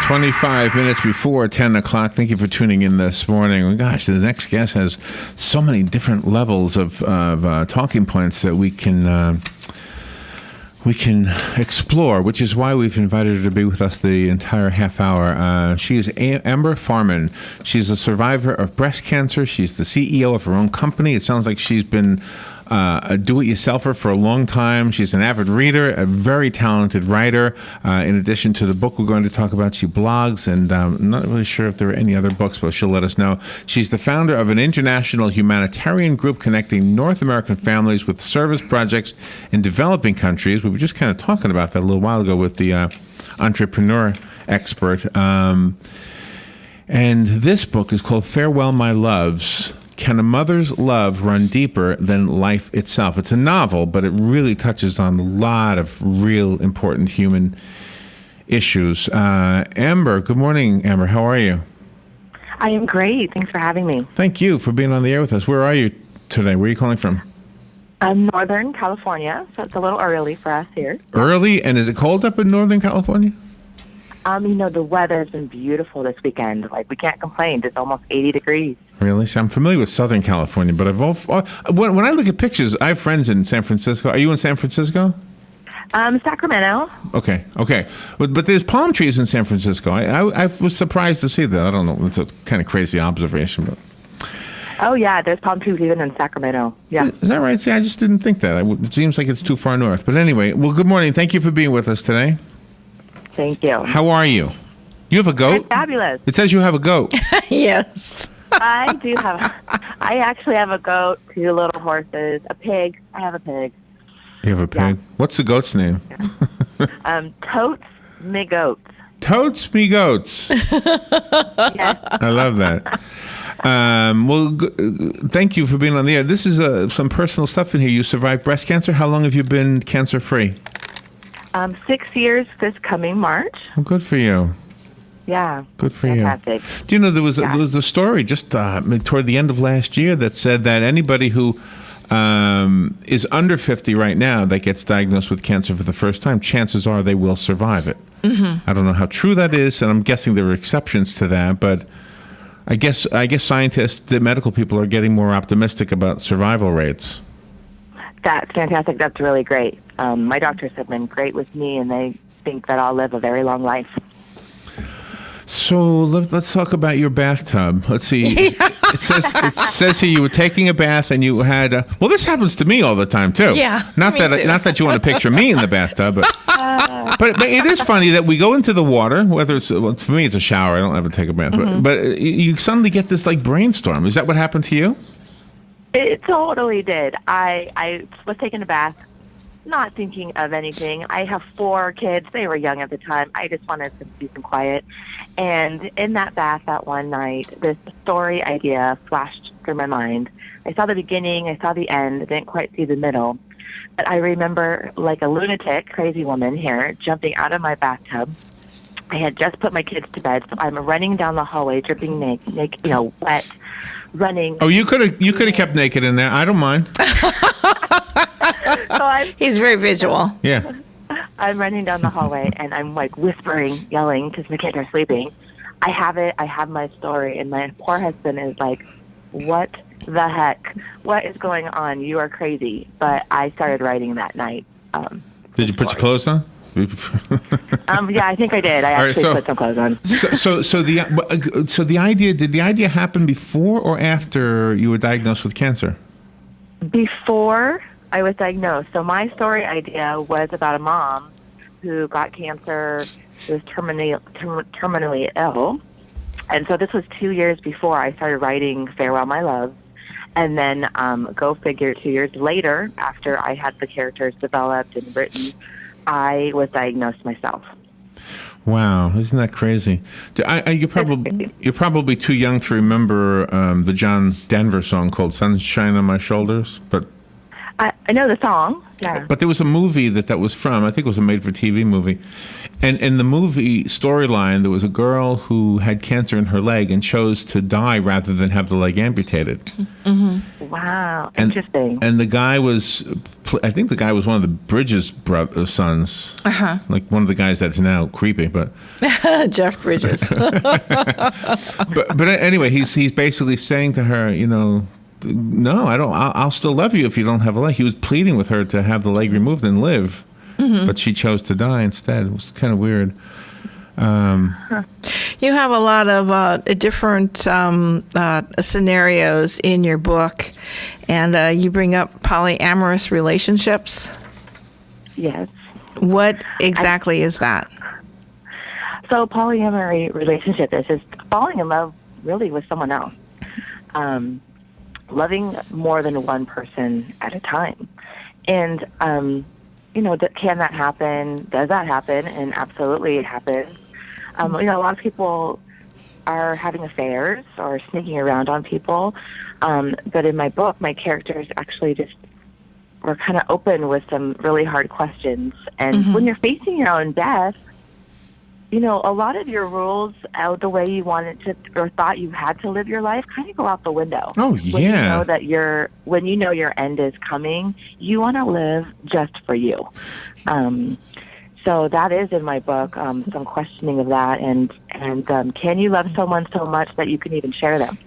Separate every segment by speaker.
Speaker 1: 25 minutes before 10 o'clock. Thank you for tuning in this morning. Gosh, the next guest has so many different levels of talking points that we can explore, which is why we've invited her to be with us the entire half hour. She is Amber Farman. She's a survivor of breast cancer. She's the CEO of her own company. It sounds like she's been a do-it-yourselfer for a long time. She's an avid reader, a very talented writer. In addition to the book we're going to talk about, she blogs, and I'm not really sure if there are any other books, but she'll let us know. She's the founder of an international humanitarian group connecting North American families with service projects in developing countries. We were just kind of talking about that a little while ago with the entrepreneur expert. And this book is called Farewell, My Loves. Can a Mother's Love Run Deeper Than Life Itself? It's a novel, but it really touches on a lot of real important human issues. Amber, good morning, Amber. How are you?
Speaker 2: I am great. Thanks for having me.
Speaker 1: Thank you for being on the air with us. Where are you today? Where are you calling from?
Speaker 2: Northern California, so it's a little early for us here.
Speaker 1: Early? And is it cold up in Northern California?
Speaker 2: The weather's been beautiful this weekend. Like, we can't complain. It's almost 80 degrees.
Speaker 1: Really? So I'm familiar with Southern California, but when I look at pictures, I have friends in San Francisco. Are you in San Francisco?
Speaker 2: Sacramento.
Speaker 1: Okay. But there's palm trees in San Francisco. I was surprised to see that. I don't know. It's a kind of crazy observation. But.
Speaker 2: Oh, yeah. There's palm trees even in Sacramento. Yeah.
Speaker 1: Is that right? See, I just didn't think that. It seems like it's too far north. But anyway, well, good morning. Thank you for being with us today.
Speaker 2: Thank you.
Speaker 1: How are you? You have a goat?
Speaker 2: I'm fabulous.
Speaker 1: It says you have a goat.
Speaker 3: Yes.
Speaker 2: I do have. I actually have a goat, 2 little horses, a pig. I have a pig.
Speaker 1: You have a pig?
Speaker 2: Yeah.
Speaker 1: What's the goat's name?
Speaker 2: Totes me goats.
Speaker 1: Totes me goats.
Speaker 2: Yes.
Speaker 1: I love that. Thank you for being on the air. This is some personal stuff in here. You survived breast cancer. How long have you been cancer-free?
Speaker 2: 6 years this coming March.
Speaker 1: Well, good for you.
Speaker 2: Yeah.
Speaker 1: Good for
Speaker 2: fantastic.
Speaker 1: you. Do you know there was a story just toward the end of last year that said that anybody who is under 50 right now that gets diagnosed with cancer for the first time, chances are they will survive it. Mm-hmm. I don't know how true that is, and I'm guessing there are exceptions to that, but I guess scientists, the medical people, are getting more optimistic about survival rates.
Speaker 2: That's fantastic. That's really great. My doctors have been great with me, and they think that I'll live a very long life.
Speaker 1: So let's talk about your bathtub. Let's see. It says here you were taking a bath and you had. Well, this happens to me all the time too.
Speaker 3: Yeah.
Speaker 1: Not that you want to picture me in the bathtub, but it is funny that we go into the water. Whether it's for me, it's a shower. I don't ever take a bath, but you suddenly get this like brainstorm. Is that what happened to you?
Speaker 2: It totally did. I was taking a bath, not thinking of anything. I have 4 kids. They were young at the time. I just wanted to do some quiet. And in that bath that one night, this story idea flashed through my mind. I saw the beginning. I saw the end. I didn't quite see the middle. But I remember, like a lunatic, crazy woman here, jumping out of my bathtub. I had just put my kids to bed, so I'm running down the hallway, dripping naked, wet, running.
Speaker 1: Oh, you could have kept naked in there. I don't mind.
Speaker 3: He's very visual.
Speaker 1: Yeah.
Speaker 2: I'm running down the hallway, and I'm like whispering, yelling, because my kids are sleeping. I have it. I have my story, and my poor husband is like, "What the heck? What is going on? You are crazy." But I started writing that night.
Speaker 1: Did you put your clothes on?
Speaker 2: Yeah, I think I did. I actually put some clothes on.
Speaker 1: So the idea, did the idea happen before or after you were diagnosed with cancer?
Speaker 2: Before I was diagnosed. So my story idea was about a mom who got cancer, who was terminally ill. And so this was 2 years before I started writing Farewell, My Love. And then go figure, 2 years later, after I had the characters developed and written, I was diagnosed myself.
Speaker 1: Wow, isn't that crazy? You're probably too young to remember the John Denver song called "Sunshine on My Shoulders," but
Speaker 2: I know the song. Yeah.
Speaker 1: But there was a movie that was from, I think it was a made-for-TV movie. And in the movie storyline, there was a girl who had cancer in her leg and chose to die rather than have the leg amputated.
Speaker 2: Wow.
Speaker 1: And,
Speaker 2: Interesting.
Speaker 1: And the guy was, I think the guy was one of the Bridges sons. Like one of the guys that's now creepy, but...
Speaker 3: Jeff Bridges.
Speaker 1: But anyway, he's basically saying to her, you know, no, I don't. I'll still love you if you don't have a leg. He was pleading with her to have the leg removed and live, but she chose to die instead. It was kind of weird.
Speaker 3: You have a lot of different scenarios in your book, and you bring up polyamorous relationships.
Speaker 2: Yes.
Speaker 3: What exactly is that?
Speaker 2: So polyamory relationship is just falling in love really with someone else. Loving more than one person at a time. And, you know, can that happen? Does that happen? And absolutely it happens. You know, a lot of people are having affairs or sneaking around on people. But in my book, my characters actually just were kind of open with some really hard questions. And when you're facing your own death, you know, a lot of your rules out the way you wanted to or thought you had to live your life kind of go out the window.
Speaker 1: Oh, yeah.
Speaker 2: When you know that when you know your end is coming, you want to live just for you. So that is in my book, some questioning of that. And can you love someone so much that you can even share them?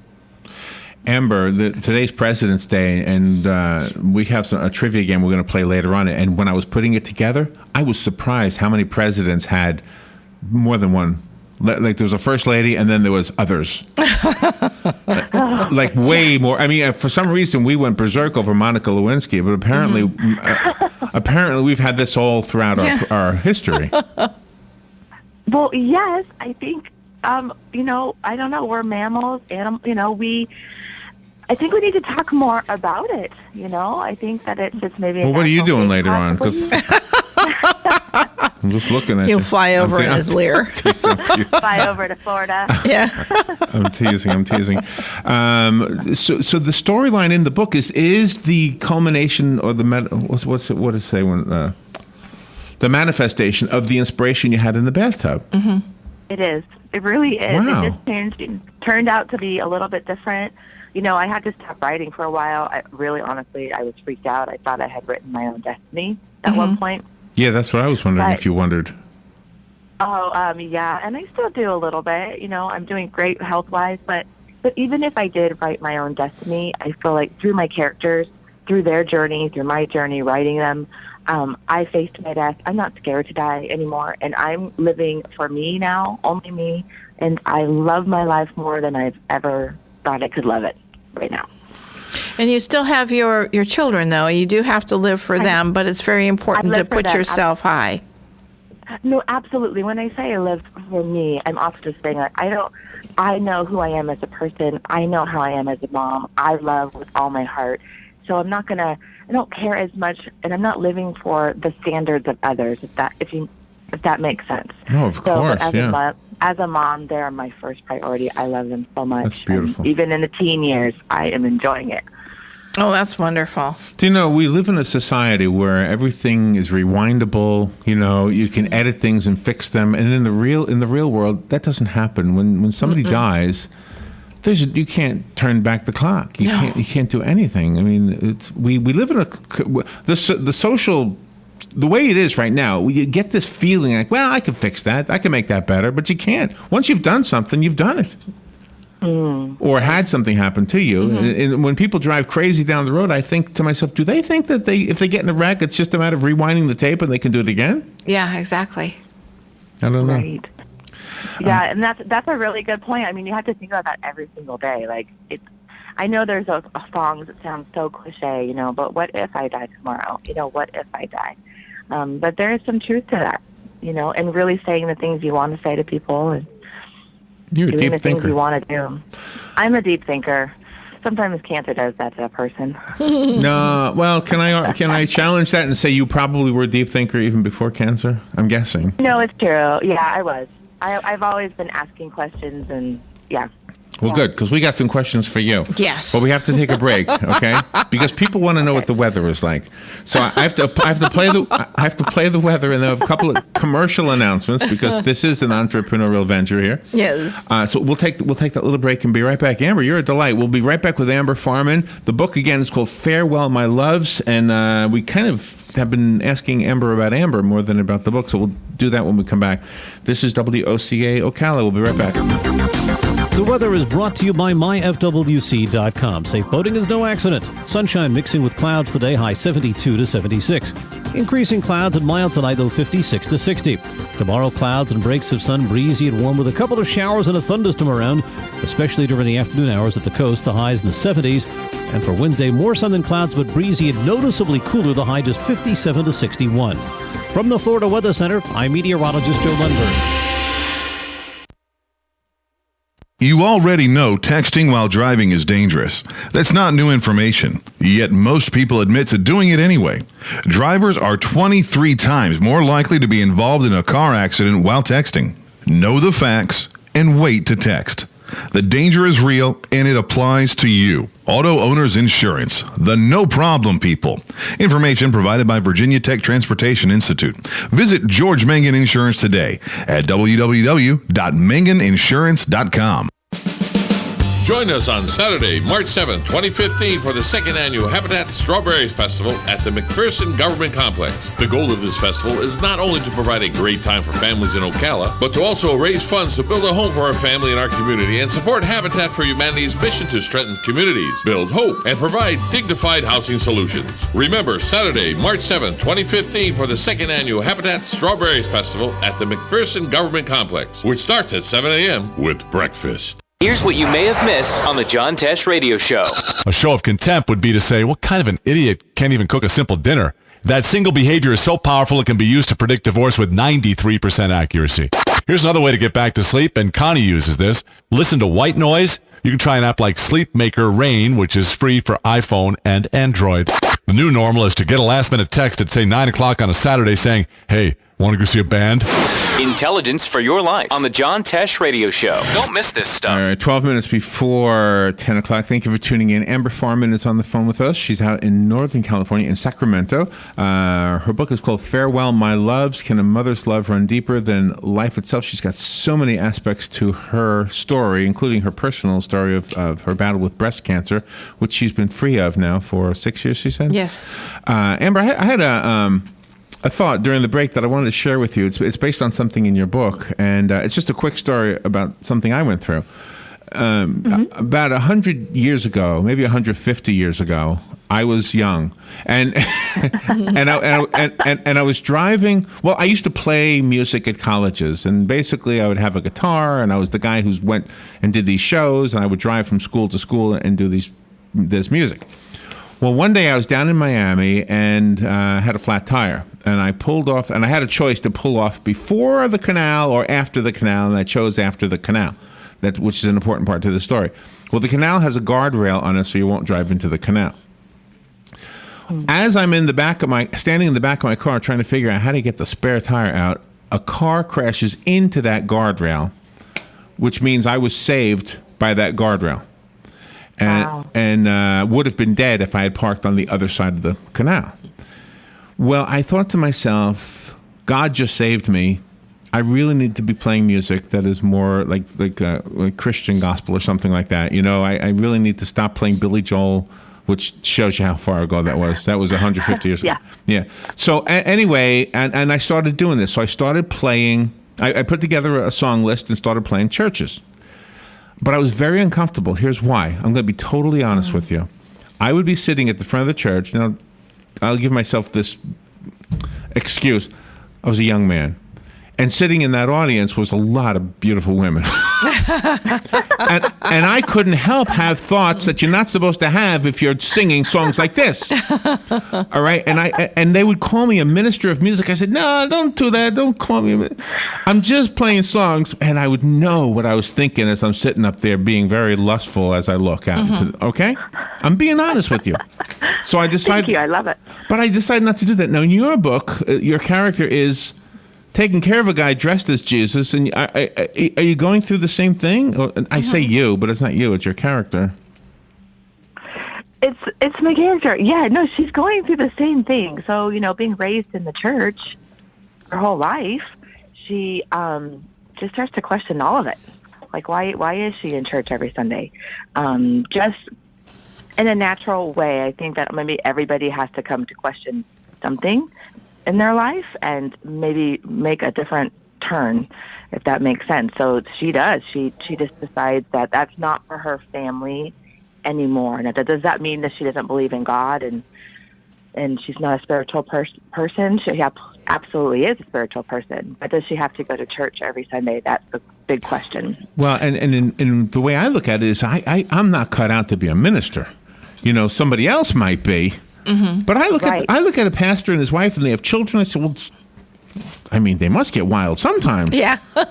Speaker 1: Amber, today's President's Day, and we have a trivia game we're going to play later on. And when I was putting it together, I was surprised how many presidents had more than one. Like there was a first lady, and then there was others. Like way more. I mean, for some reason we went berserk over Monica Lewinsky, but apparently we've had this all throughout our history.
Speaker 2: Well, yes, I think. You know, I don't know. We're mammals, and you know, I think we need to talk more about it. You know, I think that it's just maybe.
Speaker 1: Well, what are you doing later on? Because I'm just looking at you.
Speaker 3: He'll fly over in his Lear.
Speaker 2: Fly over to Florida.
Speaker 3: Yeah.
Speaker 1: I'm teasing. So the storyline in the book is the culmination or the what to say when the manifestation of the inspiration you had in the bathtub.
Speaker 2: It is. It really is.
Speaker 1: Wow.
Speaker 2: It just turned out to be a little bit different. You know, I had to stop writing for a while. Honestly, I was freaked out. I thought I had written my own destiny at one point.
Speaker 1: Yeah, that's what I was wondering if you wondered.
Speaker 2: Yeah, and I still do a little bit. You know, I'm doing great health-wise, but even if I did write my own destiny, I feel like through my characters, through their journey, through my journey, writing them, I faced my death. I'm not scared to die anymore, and I'm living for me now, only me, and I love my life more than I've ever thought I could love it right now.
Speaker 3: And you still have your children, though. You do have to live for them, but it's very important to put yourself high.
Speaker 2: No, absolutely. When I say I live for me, I'm also just saying like I know who I am as a person. I know how I am as a mom. I love with all my heart. So I don't care as much, and I'm not living for the standards of others, if that makes sense.
Speaker 1: No, of course,
Speaker 2: As a mom, they're my first priority. I love them so much.
Speaker 1: That's beautiful.
Speaker 2: And even in the teen years, I am enjoying it.
Speaker 3: Oh, that's wonderful.
Speaker 1: Do you know, we live in a society where everything is rewindable. You know, you can edit things and fix them. And in the real world, that doesn't happen. When somebody dies, you can't turn back the clock. You can't do anything. I mean, we live in the social. The way it is right now, you get this feeling like, well, I can fix that. I can make that better. But you can't. Once you've done something, you've done it. Or had something happen to you. And when people drive crazy down the road, I think to myself, do they think that if they get in a wreck, it's just a matter of rewinding the tape and they can do it again?
Speaker 3: Yeah, exactly.
Speaker 1: I don't know.
Speaker 2: Right. Yeah, and that's a really good point. I mean, you have to think about that every single day. Like, I know there's those songs that sound so cliche, you know, but what if I die tomorrow? You know, what if I die? But there is some truth to that, you know, and really saying the things you want to say to people and
Speaker 1: You're a
Speaker 2: doing
Speaker 1: deep
Speaker 2: the things
Speaker 1: thinker.
Speaker 2: you want to do. I'm a deep thinker. Sometimes cancer does that to a person.
Speaker 1: No, well, can I challenge that and say you probably were a deep thinker even before cancer? I'm guessing.
Speaker 2: No, it's true. Yeah, I was. I've always been asking questions, and yeah.
Speaker 1: Well, good, because we got some questions for you.
Speaker 3: Yes.
Speaker 1: But we have to take a break, okay? Because people want to know what the weather is like. So I have to play the weather, and then I have a couple of commercial announcements because this is an entrepreneurial venture here.
Speaker 3: Yes.
Speaker 1: So we'll take that little break and be right back. Amber, you're a delight. We'll be right back with Amber Farman. The book again is called Farewell, My Loves, and we kind of have been asking Amber about Amber more than about the book, so we'll do that when we come back. This is WOCA Ocala. We'll be right back.
Speaker 4: The weather is brought to you by myfwc.com. Safe boating is no accident. Sunshine mixing with clouds today, high 72 to 76. Increasing clouds and mild tonight, low 56 to 60. Tomorrow, clouds and breaks of sun, breezy and warm with a couple of showers and a thunderstorm around, especially during the afternoon hours at the coast, the highs in the 70s. And for Wednesday, more sun than clouds, but breezy and noticeably cooler, the high just 57 to 61. From the Florida Weather Center, I'm meteorologist Joe Lundberg.
Speaker 5: You already know texting while driving is dangerous. That's not new information, yet most people admit to doing it anyway. Drivers are 23 times more likely to be involved in a car accident while texting. Know the facts and wait to text. The danger is real and it applies to you. Auto Owners Insurance, the no problem people. Information provided by Virginia Tech Transportation Institute. Visit George Mangan Insurance today at www.manganinsurance.com.
Speaker 6: Join us on Saturday, March 7, 2015 for the second annual Habitat Strawberry Festival at the McPherson Government Complex. The goal of this festival is not only to provide a great time for families in Ocala, but to also raise funds to build a home for our family and our community and support Habitat for Humanity's mission to strengthen communities, build hope, and provide dignified housing solutions. Remember, Saturday, March 7, 2015 for the second annual Habitat Strawberry Festival at the McPherson Government Complex, which starts at 7 a.m. with breakfast.
Speaker 7: Here's what you may have missed on the John Tesh Radio Show.
Speaker 8: A show of contempt would be to say, what kind of an idiot can't even cook a simple dinner? That single behavior is so powerful it can be used to predict divorce with 93% accuracy. Here's another way to get back to sleep, and Connie uses this. Listen to white noise. You can try an app like Sleep Maker Rain, which is free for iPhone and Android. The new normal is to get a last-minute text at, say, 9 o'clock on a Saturday saying, hey, want to go see a band?
Speaker 7: Intelligence for your life on the John Tesh Radio Show. Don't miss this stuff.
Speaker 1: All right, 12 minutes before 10 o'clock. Thank you for tuning in. Amber Farman is on the phone with us. She's out in Northern California, in Sacramento. Her book is called Farewell, My Loves. Can a Mother's Love Run Deeper Than Life Itself? She's got so many aspects to her story, including her personal story of her battle with breast cancer, which she's been free of now for 6 years, she said?
Speaker 3: Yes.
Speaker 1: Amber, I had a thought during the break that I wanted to share with you. It's based on something in your book, and it's just a quick story about something I went through. About 100 years ago, maybe 150 years ago, I was young, and and I was driving. Well, I used to play music at colleges, and basically I would have a guitar, and I was the guy who went and did these shows, and I would drive from school to school and do this music. Well, one day I was down in Miami and had a flat tire, and I pulled off, and I had a choice to pull off before the canal or after the canal, and I chose after the canal, which is an important part to the story. Well, the canal has a guardrail on it, so you won't drive into the canal. As I'm standing in the back of my car trying to figure out how to get the spare tire out, a car crashes into that guardrail, which means I was saved by that guardrail. And would have been dead if I had parked on the other side of the canal. Well, I thought to myself, God just saved me. I really need to be playing music that is more like Christian gospel or something like that. You know, I really need to stop playing Billy Joel, which shows you how far ago that was. That was 150 years ago. Yeah. So anyway, and I started doing this. So I started playing. I put together a song list and started playing churches. But I was very uncomfortable. Here's why. I'm going to be totally honest with you. I would be sitting at the front of the church. Now, I'll give myself this excuse. I was a young man. And sitting in that audience was a lot of beautiful women. and I couldn't help have thoughts that you're not supposed to have if you're singing songs like this. All right? And they would call me a minister of music. I said, no, don't do that. Don't call me. I'm just playing songs. And I would know what I was thinking as I'm sitting up there being very lustful as I look out. Okay? I'm being honest with you. So I decided.
Speaker 2: Thank you. I love it.
Speaker 1: But I decided not to do that. Now, in your book, your character is taking care of a guy dressed as Jesus, and are you going through the same thing? Or, I say you, but it's not you; it's your character.
Speaker 2: It's my character. Yeah, no, she's going through the same thing. So, being raised in the church her whole life, she just starts to question all of it. Like, why is she in church every Sunday? Just in a natural way, I think that maybe everybody has to come to question something in their life and maybe make a different turn, if that makes sense. So she does. She just decides that that's not for her family anymore. And does that mean that she doesn't believe in God and she's not a spiritual person? She absolutely is a spiritual person. But does she have to go to church every Sunday? That's the big question.
Speaker 1: Well, and in the way I look at it is I'm not cut out to be a minister. Somebody else might be. Mm-hmm. But I look at a pastor and his wife, and they have children. I say, well, they must get wild sometimes.
Speaker 3: Yeah.
Speaker 2: Well,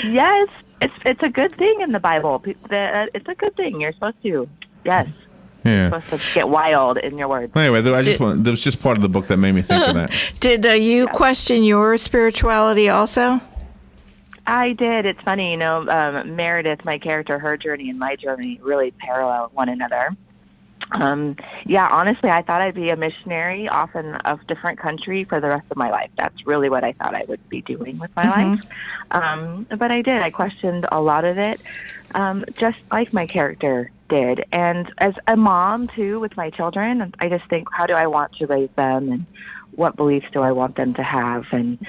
Speaker 2: yes, it's a good thing in the Bible. It's a good thing. You're supposed to. Yes.
Speaker 1: Yeah.
Speaker 2: You're supposed to get wild in your words.
Speaker 1: Anyway, there was just part of the book that made me think of that.
Speaker 3: Did you question your spirituality also?
Speaker 2: I did. It's funny, Meredith, my character, her journey and my journey really parallel one another. Honestly, I thought I'd be a missionary off in a different country for the rest of my life. That's really what I thought I would be doing with my life. But I did. I questioned a lot of it, just like my character did. And as a mom, too, with my children, I just think, how do I want to raise them and what beliefs do I want them to have? And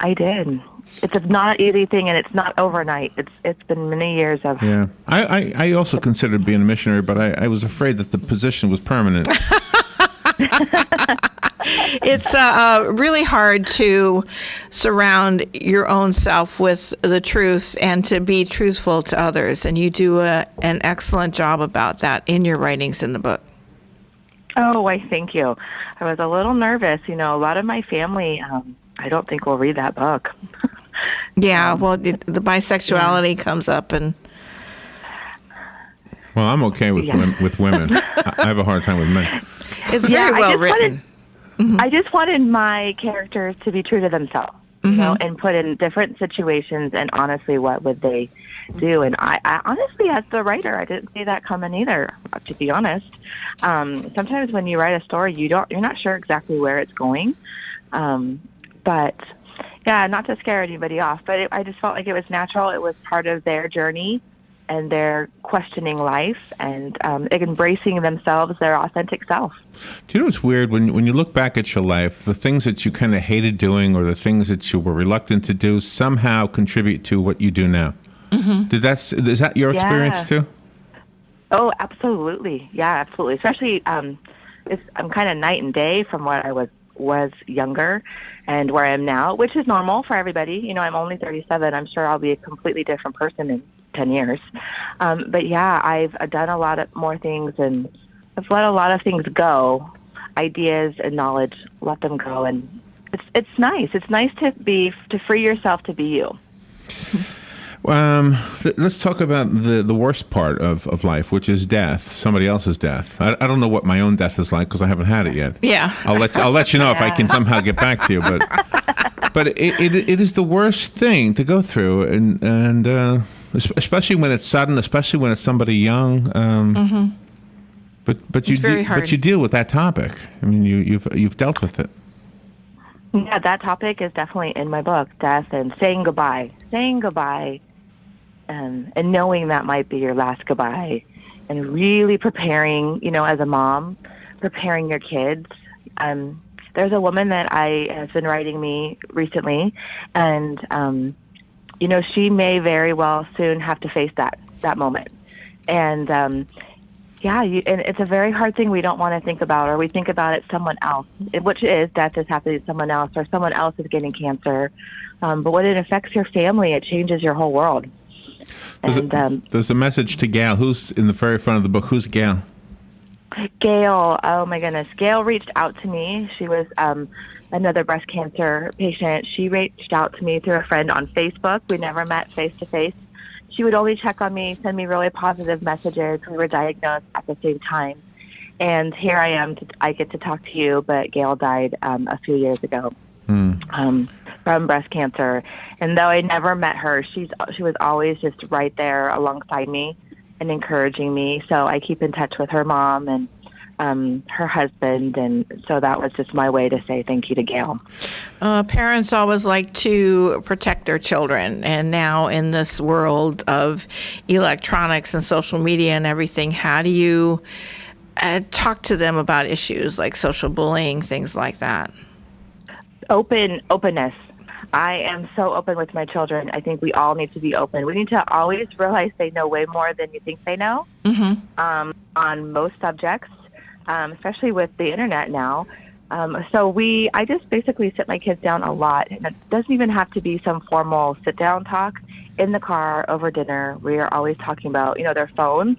Speaker 2: I did. It's not an easy thing, and it's not overnight. It's been many years of.
Speaker 1: Yeah, I also considered being a missionary, but I was afraid that the position was permanent.
Speaker 3: It's really hard to surround your own self with the truth and to be truthful to others, and you do an excellent job about that in your writings in the book.
Speaker 2: Oh, I thank you. I was a little nervous. A lot of my family, I don't think will read that book.
Speaker 3: Yeah, well, the bisexuality comes up, and
Speaker 1: well, I'm okay with women. I have a hard time with men.
Speaker 3: It's very well written.
Speaker 2: I just wanted my characters to be true to themselves, and put in different situations, and honestly, what would they do? And I honestly, as the writer, I didn't see that coming either. To be honest, sometimes when you write a story, you're not sure exactly where it's going, but. Yeah, not to scare anybody off, but I just felt like it was natural. It was part of their journey and their questioning life and embracing themselves, their authentic self.
Speaker 1: Do you know what's weird? When you look back at your life, the things that you kind of hated doing or the things that you were reluctant to do somehow contribute to what you do now. Mm-hmm. Is that your experience too?
Speaker 2: Oh, absolutely. Yeah, absolutely. Especially, I'm kind of night and day from what I was younger and where I am now, which is normal for everybody. I'm only 37. I'm sure I'll be a completely different person in 10 years. But yeah, I've done a lot of more things and I've let a lot of things go, ideas and knowledge, let them go. And it's nice. It's nice to free yourself to be you.
Speaker 1: Let's talk about the worst part of life, which is death, somebody else's death. I don't know what my own death is like because I haven't had it yet.
Speaker 3: Yeah.
Speaker 1: I'll let you know if I can somehow get back to you. But it is the worst thing to go through, and especially when it's sudden, especially when it's somebody young. But you deal with that topic. I mean, you've dealt with it.
Speaker 2: Yeah, that topic is definitely in my book, death and saying goodbye, and knowing that might be your last goodbye, and really preparing, as a mom, preparing your kids. There's a woman that has been writing me recently, and, she may very well soon have to face that moment. And, and it's a very hard thing we don't want to think about, or we think about it someone else, which is death is happening to someone else, or someone else is getting cancer. But when it affects your family, it changes your whole world.
Speaker 1: There's a message to Gail. Who's in the very front of the book? Who's Gail?
Speaker 2: Gail. Oh my goodness. Gail reached out to me. She was another breast cancer patient. She reached out to me through a friend on Facebook. We never met face to face. She would only check on me, send me really positive messages. We were diagnosed at the same time. And here I am. I get to talk to you, but Gail died a few years ago from breast cancer. And though I never met her, she was always just right there alongside me and encouraging me. So I keep in touch with her mom and her husband, and so that was just my way to say thank you to Gail.
Speaker 3: Parents always like to protect their children, and now in this world of electronics and social media and everything, how do you talk to them about issues like social bullying, things like that? Openness.
Speaker 2: I am so open with my children. I think we all need to be open. We need to always realize they know way more than you think they know on most subjects. Especially with the internet now. I just basically sit my kids down a lot. And it doesn't even have to be some formal sit-down talk. In the car, over dinner, we are always talking about, their phones.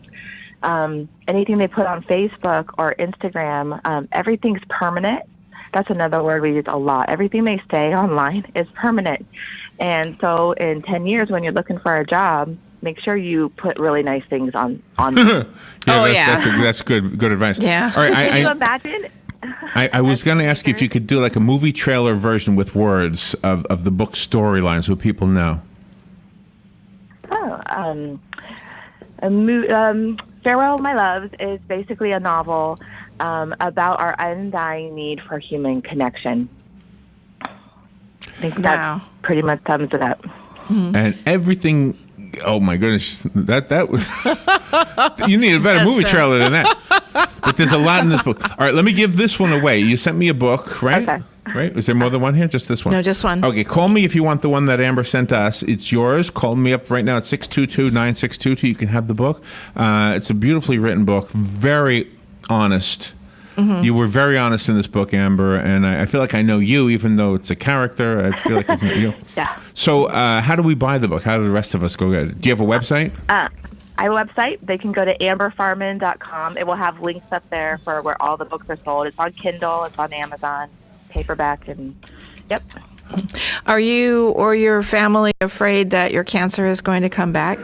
Speaker 2: Anything they put on Facebook or Instagram, everything's permanent. That's another word we use a lot. Everything they say online is permanent. And so in 10 years, when you're looking for a job, make sure you put really nice things on.
Speaker 1: That's good advice.
Speaker 3: Yeah.
Speaker 1: All right,
Speaker 2: Can you imagine?
Speaker 1: I was going to ask you if you could do like a movie trailer version with words of the book storyline so people know.
Speaker 2: Farewell, My Loves is basically a novel about our undying need for human connection. I think that pretty much sums it up.
Speaker 1: And everything. Oh my goodness, that was. You need a better movie trailer than that. But there's a lot in this book. All right, let me give this one away. You sent me a book, right?
Speaker 2: Okay.
Speaker 1: Right? Is there more than one here? Just this one?
Speaker 3: No, just one.
Speaker 1: Okay, call me if you want the one that Amber sent us. It's yours. Call me up right now at 622-9622. You can have the book. It's a beautifully written book, very honest. Mm-hmm. You were very honest in this book, Amber, and I feel like I know you, even though it's a character. I feel like it's you.
Speaker 2: Yeah.
Speaker 1: So how do we buy the book? How do the rest of us go get it? Do you have a website?
Speaker 2: I have a website. They can go to amberfarman.com. It will have links up there for where all the books are sold. It's on Kindle. It's on Amazon, paperback, and yep.
Speaker 3: Are you or your family afraid that your cancer is going to come back?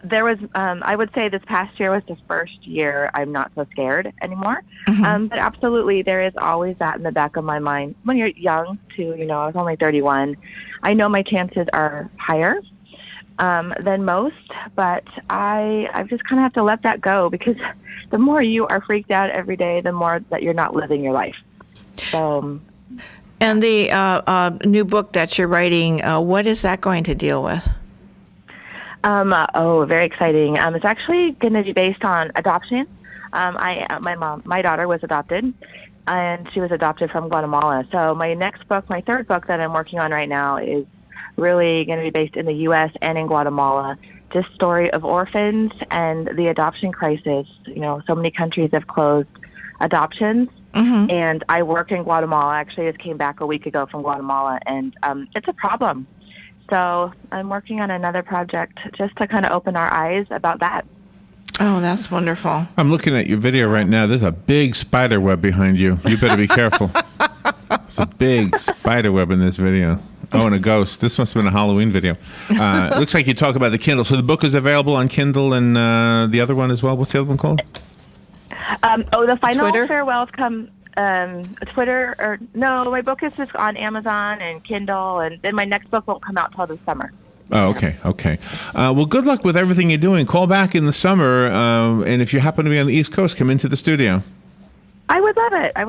Speaker 2: There was, I would say this past year was the first year I'm not so scared anymore. Mm-hmm. But absolutely, there is always that in the back of my mind. When you're young, too, I was only 31. I know my chances are higher than most, but I just kind of have to let that go because the more you are freaked out every day, the more that you're not living your life. So.
Speaker 3: And the new book that you're writing, what is that going to deal with?
Speaker 2: Very exciting. It's actually going to be based on adoption. My daughter was adopted, and she was adopted from Guatemala. So my next book, my third book that I'm working on right now, is really going to be based in the U.S. and in Guatemala. Just story of orphans and the adoption crisis. So many countries have closed adoptions. Mm-hmm. And I work in Guatemala. Actually, I just came back a week ago from Guatemala, and it's a problem. So I'm working on another project just to kind of open our eyes about that.
Speaker 3: Oh, that's wonderful.
Speaker 1: I'm looking at your video right now. There's a big spider web behind you. You better be careful. There's a big spider web in this video. Oh, and a ghost. This must have been a Halloween video. It looks like you talk about the Kindle. So the book is available on Kindle and the other one as well. What's the other one called?
Speaker 2: The final
Speaker 3: Twitter?
Speaker 2: farewells come Twitter, or no, my book is just on Amazon and Kindle, and then my next book won't come out till the summer.
Speaker 1: Oh, okay. Well, good luck with everything you're doing. Call back in the summer, and if you happen to be on the East Coast, come into the studio.
Speaker 2: I would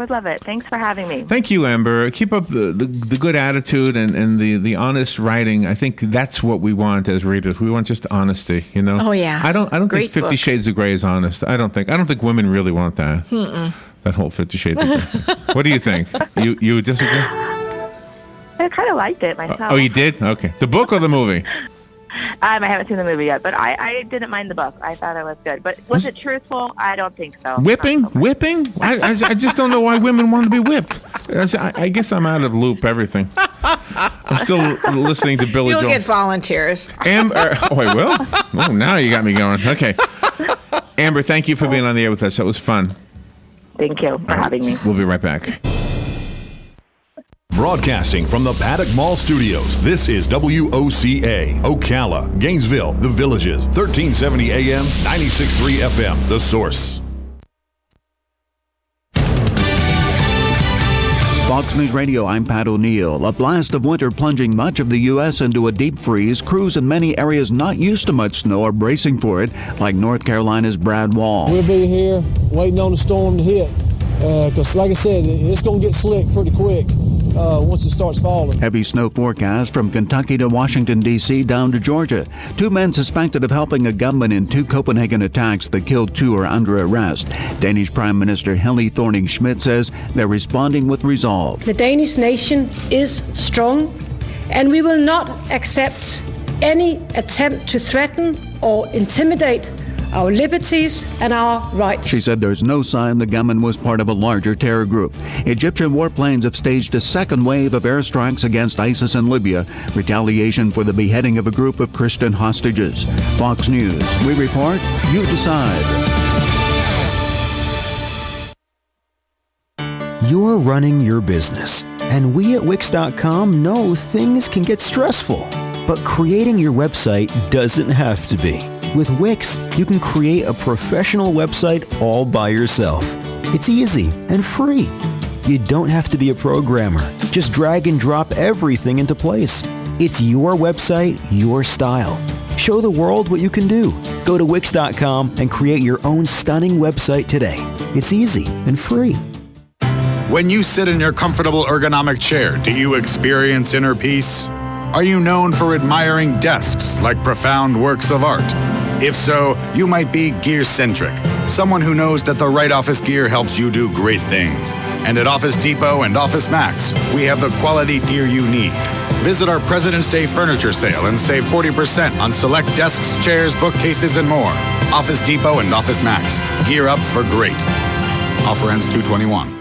Speaker 2: love it. Thanks for having me.
Speaker 1: Thank you, Amber. Keep up the good attitude and the honest writing. I think that's what we want as readers. We want just honesty,
Speaker 3: Oh yeah.
Speaker 1: I don't
Speaker 3: Great
Speaker 1: think 50
Speaker 3: book.
Speaker 1: Shades of Grey is honest. I don't think women really want that. Mm-mm. That whole 50 Shades of Grey. What do you think? You disagree?
Speaker 2: I kind of liked it myself.
Speaker 1: Oh, you did? Okay. The book or the movie?
Speaker 2: I haven't seen the movie yet, but I didn't mind the book. I thought it was good. But was it truthful? I don't think so.
Speaker 1: Whipping? Whipping? I just don't know why women want to be whipped. I guess I'm out of loop, everything. I'm still listening to Billy Joel.
Speaker 3: You'll get volunteers.
Speaker 1: Amber, I will? Oh, now you got me going. Okay. Amber, thank you for being on the air with us. That was fun.
Speaker 2: Thank you for having me.
Speaker 1: We'll be right back.
Speaker 5: Broadcasting from the Paddock Mall Studios, this is WOCA, Ocala, Gainesville, The Villages, 1370 AM, 96.3 FM, The Source.
Speaker 9: Fox News Radio, I'm Pat O'Neill. A blast of winter plunging much of the U.S. into a deep freeze. Crews in many areas not used to much snow are bracing for it, like North Carolina's Brad Wall.
Speaker 10: We'll be here waiting on the storm to hit because, like I said, it's going to get slick pretty quick once it starts falling.
Speaker 9: Heavy snow forecast from Kentucky to Washington, D.C. down to Georgia. 2 men suspected of helping a gunman in 2 Copenhagen attacks that killed 2 are under arrest. Danish Prime Minister Helle Thorning-Schmidt says they're responding with resolve.
Speaker 11: The Danish nation is strong, and we will not accept any attempt to threaten or intimidate our liberties and our rights.
Speaker 9: She said there's no sign the gunman was part of a larger terror group. Egyptian warplanes have staged a second wave of airstrikes against ISIS in Libya, retaliation for the beheading of a group of Christian hostages. Fox News, we report, you decide.
Speaker 12: You're running your business, and we at Wix.com know things can get stressful, but creating your website doesn't have to be. With Wix, you can create a professional website all by yourself. It's easy and free. You don't have to be a programmer. Just drag and drop everything into place. It's your website, your style. Show the world what you can do. Go to Wix.com and create your own stunning website today. It's easy and free.
Speaker 13: When you sit in your comfortable ergonomic chair, do you experience inner peace? Are you known for admiring desks like profound works of art? If so, you might be gear-centric, someone who knows that the right office gear helps you do great things. And at Office Depot and Office Max, we have the quality gear you need. Visit our President's Day furniture sale and save 40% on select desks, chairs, bookcases, and more. Office Depot and Office Max. Gear up for great. Offer ends 2/21.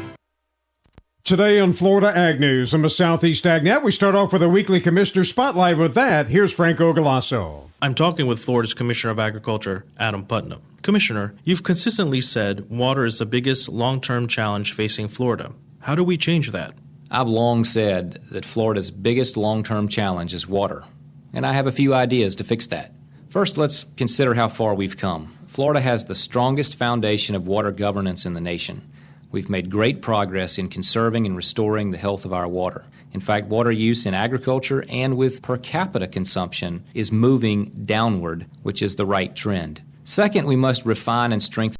Speaker 14: Today on Florida Ag News on the Southeast AgNet, we start off with a weekly Commissioner Spotlight. With that, here's Franco Galasso.
Speaker 15: I'm talking with Florida's Commissioner of Agriculture, Adam Putnam. Commissioner, you've consistently said water is the biggest long-term challenge facing Florida. How do we change that?
Speaker 16: I've long said that Florida's biggest long-term challenge is water, and I have a few ideas to fix that. First, let's consider how far we've come. Florida has the strongest foundation of water governance in the nation. We've made great progress in conserving and restoring the health of our water. In fact, water use in agriculture and with per capita consumption is moving downward, which is the right trend. Second, we must refine and strengthen